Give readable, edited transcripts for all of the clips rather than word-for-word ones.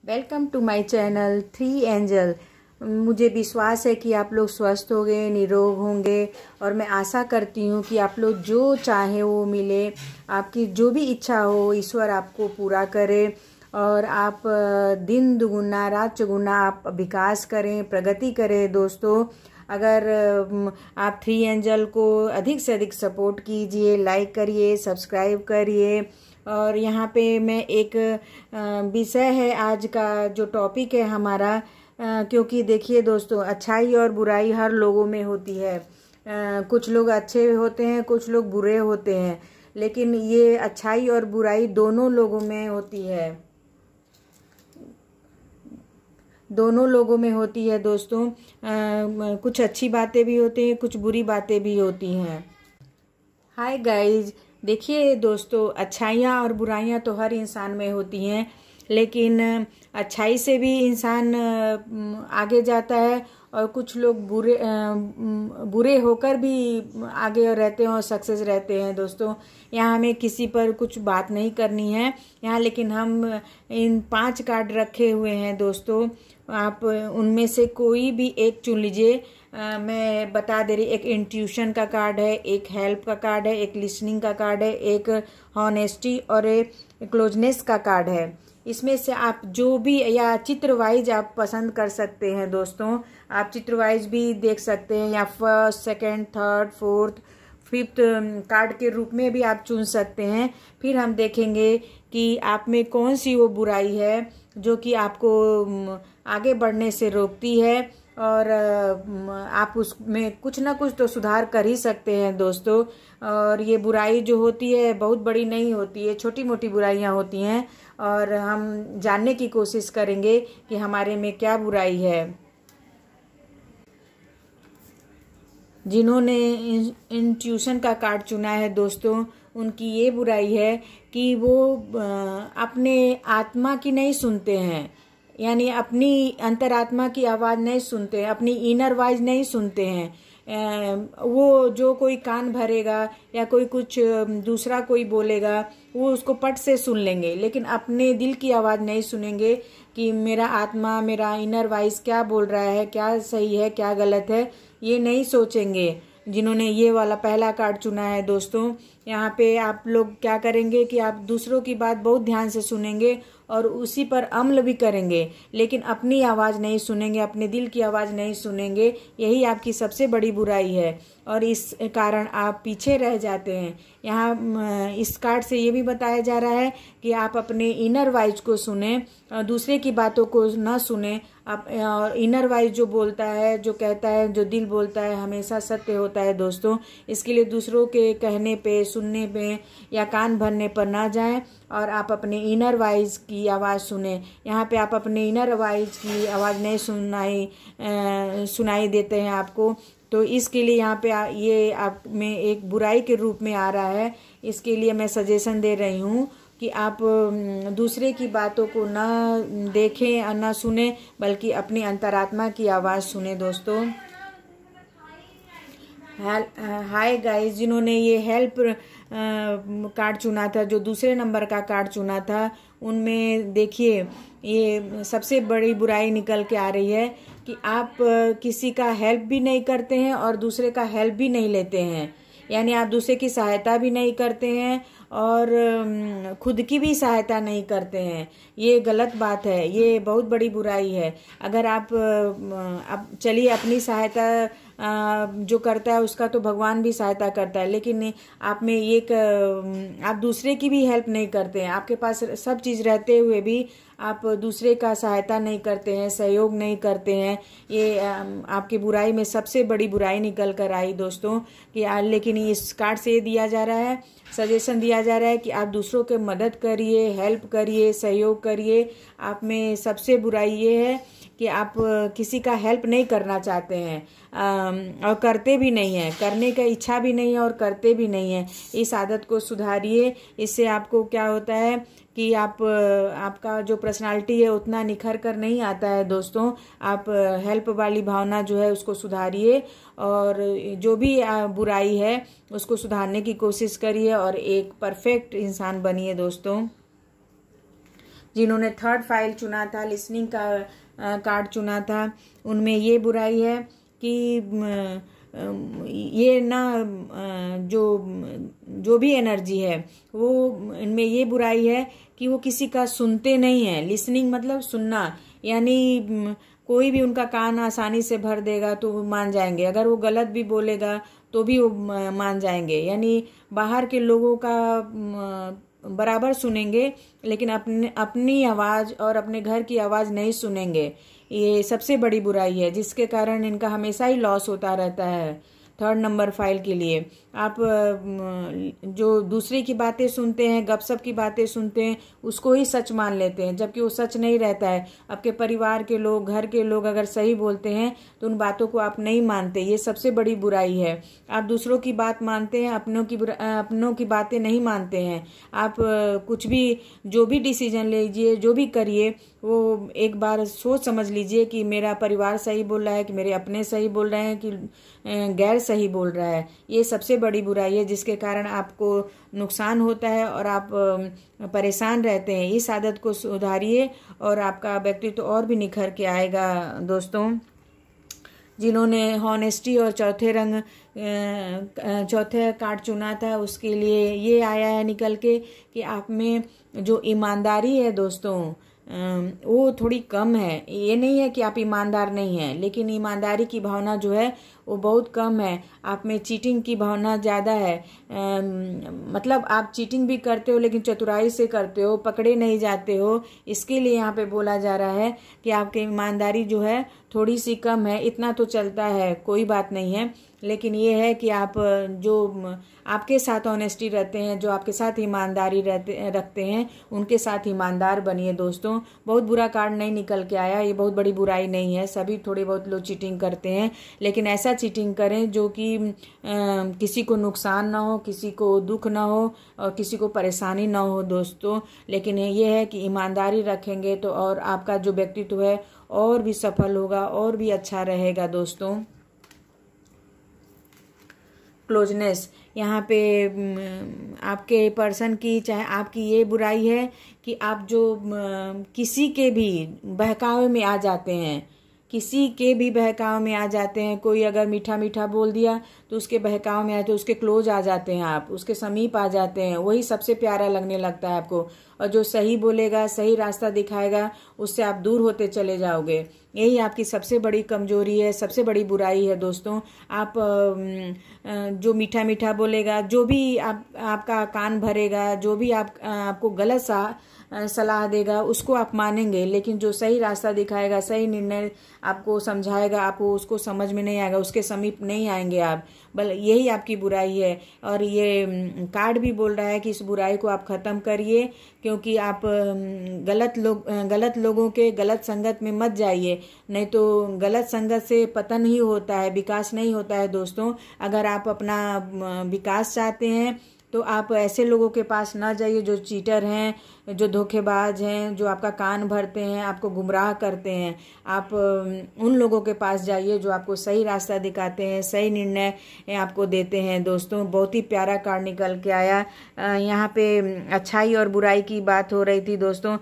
Welcome to my channel 3 angel. मुझे विश्वास है कि आप लोग स्वस्थ होंगे, निरोग होंगे और मैं आशा करती हूँ कि आप लोग जो चाहें वो मिले। आपकी जो भी इच्छा हो ईश्वर आपको पूरा करे और आप दिन दुगुना रात चौगुना आप विकास करें, प्रगति करें। दोस्तों, अगर आप 3 एंजल को अधिक से अधिक सपोर्ट कीजिए, लाइक करिए, सब्सक्राइब करिए। और यहाँ पे मैं एक विषय है आज का जो टॉपिक है हमारा, क्योंकि देखिए दोस्तों, अच्छाई और बुराई हर लोगों में होती है। कुछ लोग अच्छे होते हैं, कुछ लोग बुरे होते हैं, लेकिन ये अच्छाई और बुराई दोनों लोगों में होती है, दोनों लोगों में होती है दोस्तों। कुछ अच्छी बातें भी होती हैं, कुछ बुरी बातें भी होती हैं। हाय गाइज, देखिए दोस्तों, अच्छाइयाँ और बुराइयाँ तो हर इंसान में होती हैं, लेकिन अच्छाई से भी इंसान आगे जाता है और कुछ लोग बुरे होकर भी आगे रहते हैं और सक्सेस रहते हैं। दोस्तों, यहाँ हमें किसी पर कुछ बात नहीं करनी है यहाँ, लेकिन हम इन 5 कार्ड रखे हुए हैं दोस्तों। आप उनमें से कोई भी एक चुन लीजिए। मैं बता दे रही, एक इंट्यूशन का कार्ड है, एक हेल्प का कार्ड है, एक लिसनिंग का कार्ड है, एक हॉनेस्टी और एक क्लोजनेस का कार्ड है। इसमें से आप जो भी, या चित्र वाइज आप पसंद कर सकते हैं दोस्तों। आप चित्र वाइज भी देख सकते हैं, या first, second, third, fourth, fifth card के रूप में भी आप चुन सकते हैं। फिर हम देखेंगे कि आप में कौन सी वो बुराई है जो कि आपको आगे बढ़ने से रोकती है, और आप उसमें कुछ ना कुछ तो सुधार कर ही सकते हैं दोस्तों। और ये बुराई जो होती है बहुत बड़ी नहीं होती है, छोटी मोटी बुराइयां होती हैं, और हम जानने की कोशिश करेंगे कि हमारे में क्या बुराई है। जिन्होंने इंट्यूशन का कार्ड चुना है दोस्तों, उनकी ये बुराई है कि वो अपने आत्मा की नहीं सुनते हैं, यानी अपनी अंतरात्मा की आवाज़ नहीं सुनते हैं, अपनी इनर वॉइस नहीं सुनते हैं। वो जो कोई कान भरेगा या कोई कुछ दूसरा कोई बोलेगा, वो उसको पट से सुन लेंगे, लेकिन अपने दिल की आवाज़ नहीं सुनेंगे कि मेरा आत्मा, मेरा इनर वॉइस क्या बोल रहा है, क्या सही है, क्या गलत है, ये नहीं सोचेंगे। जिन्होंने ये वाला पहला कार्ड चुना है दोस्तों, यहाँ पे आप लोग क्या करेंगे कि आप दूसरों की बात बहुत ध्यान से सुनेंगे और उसी पर अमल भी करेंगे, लेकिन अपनी आवाज़ नहीं सुनेंगे, अपने दिल की आवाज़ नहीं सुनेंगे। यही आपकी सबसे बड़ी बुराई है और इस कारण आप पीछे रह जाते हैं। यहाँ इस कार्ड से ये भी बताया जा रहा है कि आप अपने इनर वॉइस को सुने, दूसरे की बातों को ना सुने। और इनर वॉइस जो बोलता है, जो कहता है, जो दिल बोलता है, हमेशा सत्य होता है दोस्तों। इसके लिए दूसरों के कहने पे, सुनने पे या कान भरने पर ना जाएं और आप अपने इनर वॉइस की आवाज़ सुने। यहाँ पे आप अपने इनर वॉइस की आवाज़ नहीं सुनाई देते हैं आपको, तो इसके लिए यहाँ पे ये आप में एक बुराई के रूप में आ रहा है। इसके लिए मैं सजेशन दे रही हूँ कि आप दूसरे की बातों को ना देखें और ना सुने, बल्कि अपनी अंतरात्मा की आवाज़ सुने दोस्तों। हाय गाइस, जिन्होंने ये हेल्प कार्ड चुना था, जो दूसरे नंबर का कार्ड चुना था, उनमें देखिए ये सबसे बड़ी बुराई निकल के आ रही है कि आप किसी का हेल्प भी नहीं करते हैं और दूसरे का हेल्प भी नहीं लेते हैं। यानी आप दूसरे की सहायता भी नहीं करते हैं और खुद की भी सहायता नहीं करते हैं। ये गलत बात है, ये बहुत बड़ी बुराई है। अगर आप चलिए, अपनी सहायता जो करता है उसका तो भगवान भी सहायता करता है, लेकिन आप में एक आप दूसरे की भी हेल्प नहीं करते हैं। आपके पास सब चीज़ रहते हुए भी आप दूसरे का सहायता नहीं करते हैं, सहयोग नहीं करते हैं। ये आपकी बुराई में सबसे बड़ी बुराई निकल कर आई दोस्तों। कि लेकिन इस कार्ड से ये दिया जा रहा है, सजेशन दिया जा रहा है कि आप दूसरों के मदद करिए, हेल्प करिए, सहयोग करिए। आप में सबसे बुराई ये है कि आप किसी का हेल्प नहीं करना चाहते हैं और करते भी नहीं हैं, करने का इच्छा भी नहीं है और करते भी नहीं हैं। इस आदत को सुधारिए। इससे आपको क्या होता है कि आपका जो पर्सनालिटी है उतना निखर कर नहीं आता है दोस्तों। आप हेल्प वाली भावना जो है उसको सुधारिए और जो भी बुराई है उसको सुधारने की कोशिश करिए और एक परफेक्ट इंसान बनिए दोस्तों। जिन्होंने थर्ड फाइल चुना था, लिसनिंग का कार्ड चुना था, उनमें ये बुराई है कि ये ना जो भी एनर्जी है वो इनमें ये बुराई है कि वो किसी का सुनते नहीं है। लिसनिंग मतलब सुनना, यानी कोई भी उनका कान आसानी से भर देगा तो वो मान जाएंगे, अगर वो गलत भी बोलेगा तो भी वो मान जाएंगे, यानी बाहर के लोगों का बराबर सुनेंगे लेकिन अपनी आवाज़ और अपने घर की आवाज़ नहीं सुनेंगे। ये सबसे बड़ी बुराई है जिसके कारण इनका हमेशा ही लॉस होता रहता है। थर्ड नंबर फाइल के लिए आप जो दूसरे की बातें सुनते हैं, गपशप की बातें सुनते हैं, उसको ही सच मान लेते हैं, जबकि वो सच नहीं रहता है। आपके परिवार के लोग, घर के लोग अगर सही बोलते हैं तो उन बातों को आप नहीं मानते। ये सबसे बड़ी बुराई है। आप दूसरों की बात मानते हैं, अपनों की बातें नहीं मानते हैं। आप कुछ भी, जो भी डिसीजन लीजिए, जो भी करिए, वो एक बार सोच समझ लीजिए कि मेरा परिवार सही बोल रहा है, कि मेरे अपने सही बोल रहे हैं, कि गैर सही बोल रहा है। ये सबसे बड़ी बुराई है जिसके कारण आपको नुकसान होता है और आप परेशान रहते हैं। इस आदत को सुधारिए और आपका व्यक्तित्व और भी निखर के आएगा। दोस्तों, जिन्होंने हॉनेस्टी और चौथे कार्ड चुना था, उसके लिए ये आया है निकल के कि आप में जो ईमानदारी है दोस्तों, वो थोड़ी कम है। ये नहीं है कि आप ईमानदार नहीं हैं, लेकिन ईमानदारी की भावना जो है वो बहुत कम है। आप में चीटिंग की भावना ज़्यादा है। मतलब आप चीटिंग भी करते हो लेकिन चतुराई से करते हो, पकड़े नहीं जाते हो। इसके लिए यहाँ पे बोला जा रहा है कि आपकी ईमानदारी जो है थोड़ी सी कम है। इतना तो चलता है, कोई बात नहीं है, लेकिन ये है कि आप जो आपके साथ ऑनेस्टी रहते हैं, जो आपके साथ ईमानदारी रखते हैं, उनके साथ ईमानदार बनिए दोस्तों। बहुत बुरा कार्ड नहीं निकल के आया, ये बहुत बड़ी बुराई नहीं है। सभी थोड़े बहुत लोग चीटिंग करते हैं, लेकिन ऐसा चीटिंग करें जो कि किसी को नुकसान ना हो, किसी को दुख ना हो और किसी को परेशानी ना हो दोस्तों। लेकिन ये है कि ईमानदारी रखेंगे तो और आपका जो व्यक्तित्व है और भी सफल होगा और भी अच्छा रहेगा दोस्तों। क्लोजनेस, यहाँ पे आपके पर्सन की, चाहे आपकी ये बुराई है कि आप जो किसी के भी बहकावे में आ जाते हैं, किसी के भी बहकाव में आ जाते हैं। कोई अगर मीठा मीठा बोल दिया तो उसके बहकाव में आए तो उसके क्लोज आ जाते हैं, आप उसके समीप आ जाते हैं, वही सबसे प्यारा लगने लगता है आपको। और जो सही बोलेगा, सही रास्ता दिखाएगा, उससे आप दूर होते चले जाओगे। यही आपकी सबसे बड़ी कमजोरी है, सबसे बड़ी बुराई है दोस्तों। आप जो मीठा मीठा बोलेगा, जो भी आपका कान भरेगा, जो भी आपको गलत सलाह देगा, उसको आप मानेंगे, लेकिन जो सही रास्ता दिखाएगा, सही निर्णय आपको समझाएगा, आपको उसको समझ में नहीं आएगा, उसके समीप नहीं आएंगे आप। यही आपकी बुराई है। और ये कार्ड भी बोल रहा है कि इस बुराई को आप खत्म करिए, क्योंकि आप गलत लोगों के गलत संगत में मत जाइए, नहीं तो गलत संगत से पतन ही होता है, विकास नहीं होता है दोस्तों। अगर आप अपना विकास चाहते हैं तो आप ऐसे लोगों के पास ना जाइए जो चीटर हैं, जो धोखेबाज हैं, जो आपका कान भरते हैं, आपको गुमराह करते हैं। आप उन लोगों के पास जाइए जो आपको सही रास्ता दिखाते हैं, सही निर्णय आपको देते हैं दोस्तों। बहुत ही प्यारा कार्ड निकल के आया। यहाँ पे अच्छाई और बुराई की बात हो रही थी दोस्तों।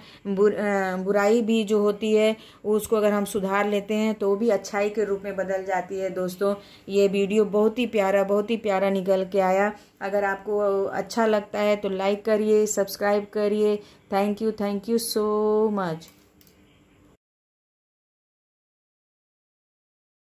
बुराई भी जो होती है उसको अगर हम सुधार लेते हैं तो भी अच्छाई के रूप में बदल जाती है दोस्तों। ये वीडियो बहुत ही प्यारा निकल के आया। अगर आपको अच्छा लगता है तो लाइक करिए, सब्सक्राइब करिए। Thank you so much.